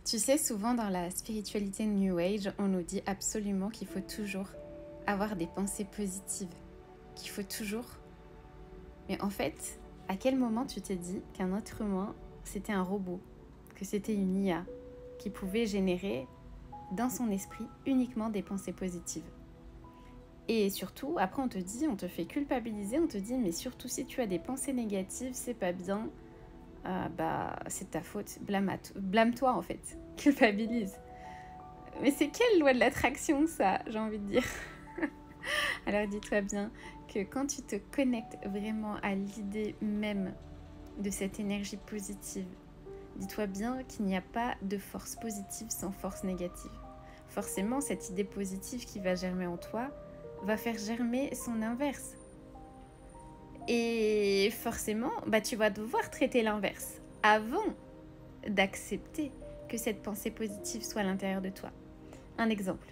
Tu sais, souvent dans la spiritualité New Age, on nous dit absolument qu'il faut toujours avoir des pensées positives, qu'il faut toujours... Mais en fait, à quel moment tu t'es dit qu'un être humain, c'était un robot, que c'était une IA, qui pouvait générer dans son esprit uniquement des pensées positives? Et surtout, après on te dit, on te fait culpabiliser, on te dit, mais surtout si tu as des pensées négatives, c'est pas bien, c'est ta faute, blâme-toi en fait, culpabilise. Mais c'est quelle loi de l'attraction ça, j'ai envie de dire. Alors dis-toi bien que quand tu te connectes vraiment à l'idée même de cette énergie positive, dis-toi bien qu'il n'y a pas de force positive sans force négative. Forcément, cette idée positive qui va germer en toi va faire germer son inverse. Et forcément, tu vas devoir traiter l'inverse avant d'accepter que cette pensée positive soit à l'intérieur de toi. Un exemple.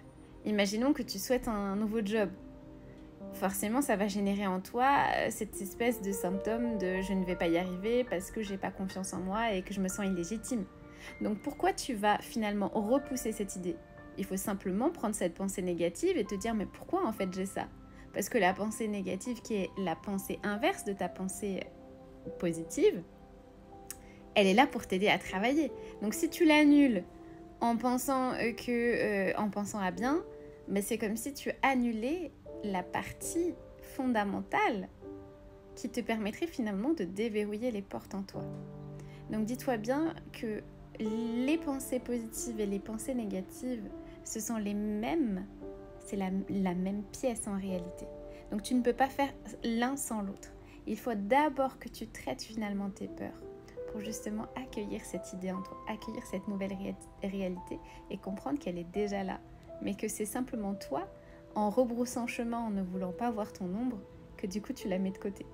Imaginons que tu souhaites un nouveau job. Forcément, ça va générer en toi cette espèce de symptôme de je ne vais pas y arriver parce que j'ai pas confiance en moi et que je me sens illégitime. Donc pourquoi tu vas finalement repousser cette idée? Il faut simplement prendre cette pensée négative et te dire mais pourquoi en fait j'ai ça? Parce que la pensée négative qui est la pensée inverse de ta pensée positive, elle est là pour t'aider à travailler. Donc si tu l'annules en pensant en pensant à bien, c'est comme si tu annulais la partie fondamentale qui te permettrait finalement de déverrouiller les portes en toi. Donc dis-toi bien que les pensées positives et les pensées négatives, ce sont les mêmes, c'est la même pièce en réalité. Donc tu ne peux pas faire l'un sans l'autre. Il faut d'abord que tu traites finalement tes peurs pour justement accueillir cette idée en toi, accueillir cette nouvelle réalité et comprendre qu'elle est déjà là. Mais que c'est simplement toi, en rebroussant chemin, en ne voulant pas voir ton ombre, que du coup tu la mets de côté.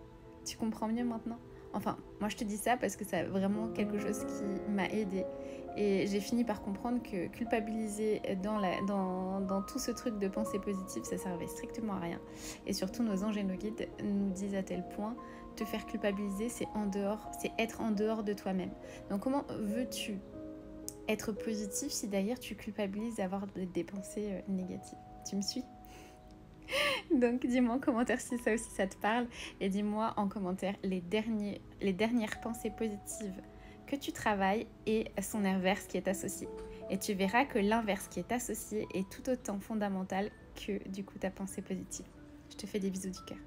Tu comprends mieux maintenant? Enfin, moi je te dis ça parce que c'est vraiment quelque chose qui m'a aidée. Et j'ai fini par comprendre que culpabiliser dans tout ce truc de pensée positive, ça servait strictement à rien. Et surtout, nos anges et nos guides nous disent à tel point, te faire culpabiliser, c'est être en dehors de toi-même. Donc comment veux-tu être positif si d'ailleurs tu culpabilises d'avoir des pensées négatives? Tu me suis? Donc dis-moi en commentaire si ça aussi ça te parle et dis-moi en commentaire les dernières pensées positives que tu travailles et son inverse qui est associé. Et tu verras que l'inverse qui est associé est tout autant fondamental que du coup ta pensée positive. Je te fais des bisous du cœur.